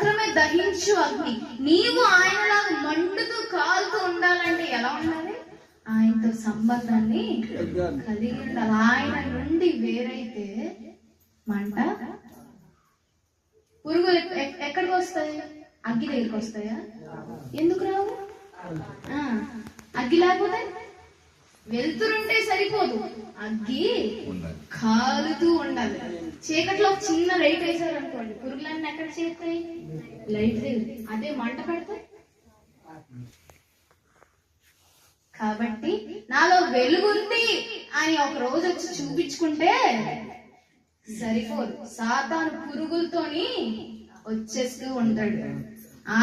మాత్రమే దహించు అగ్ని. నీవు ఆయనలాగా మండుతూ కాలుతూ ఉండాలంటే ఎలా ఉండాలి? ఆయనతో సంబంధాన్ని కలిగి ఉండాలి. ఆయన నుండి వేరైతే మంట, పురుగులు ఎక్కడికి వస్తాయి? అగ్గి దగ్గరికి వస్తాయా? ఎందుకు రావు? అగ్గి లేకపోతే వెళ్తురుంటే సరిపోదు, అగ్గి కాలుతూ ఉండాలి. చీకట్లో చిన్న లైట్ వేసారు అనుకోండి, పురుగులన్నీ ఎక్కడ చేస్తాయి? లైట్ దగ్గర. అదే మంట పెడతాయి. కాబట్టి నాలో వెలుగుంది అని ఒక రోజు వచ్చి చూపించుకుంటే సరిపోదు. సాతాను పురుగులతోని వచ్చేస్తూ ఉంటాడు.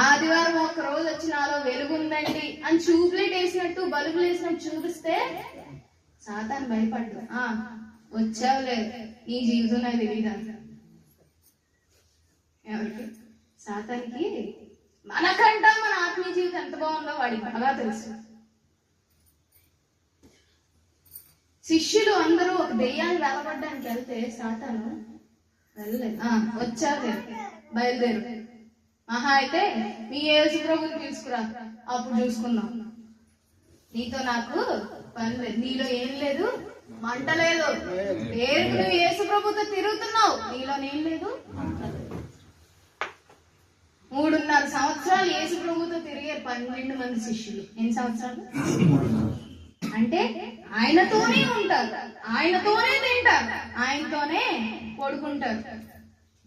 ఆదివారం ఒక రోజు వచ్చి నాలో వెలుగుందండి అని ట్యూబ్లైట్ వేసినట్టు, బల్బులు వేసినట్టు చూపిస్తే సాతాను భయపడ్డు. వచ్చావులే, నీ జీవితం నాకు తెలియదా? ఎవరికి? సాతానికి మనకంట మన ఆత్మీయ జీవితం ఎంత బాగుందో వాడికి బాగా తెలుసు. శిష్యులు అందరూ ఒక దెయ్యాన్ని వెలబడ్డానికి వెళ్తే సాతాను వెళ్ళలేదు. వచ్చావులే, బయలుదేరు, మహా అయితే మీ యేసు ప్రభుని తీసుకురా, అప్పుడు చూసుకుందాం. నీతో నాకు పని లేదు, నీలో ఏం లేదు, మంట లేదు. పేరుకు నువ్వు యేసు ప్రభుతో తిరుగుతున్నావు, నీలో ఏం లేదు. 3.5 సంవత్సరాలు యేసు ప్రభుతో తిరిగారు 12 మంది శిష్యులు. ఎన్ని సంవత్సరాలు? అంటే ఆయనతోనే ఉంటారు, ఆయనతోనే తింటారు, ఆయనతోనే పడుకుంటారు.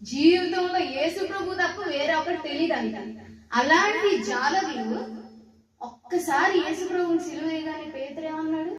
జీవితంలో యేసు ప్రభు తప్ప వేరే ఒకటి తెలియదు అంట. అలాంటి జాలర్లు ఒక్కసారి యేసు ప్రభుని సిలువ వేయగానే పేతురు ఏమన్నాడు?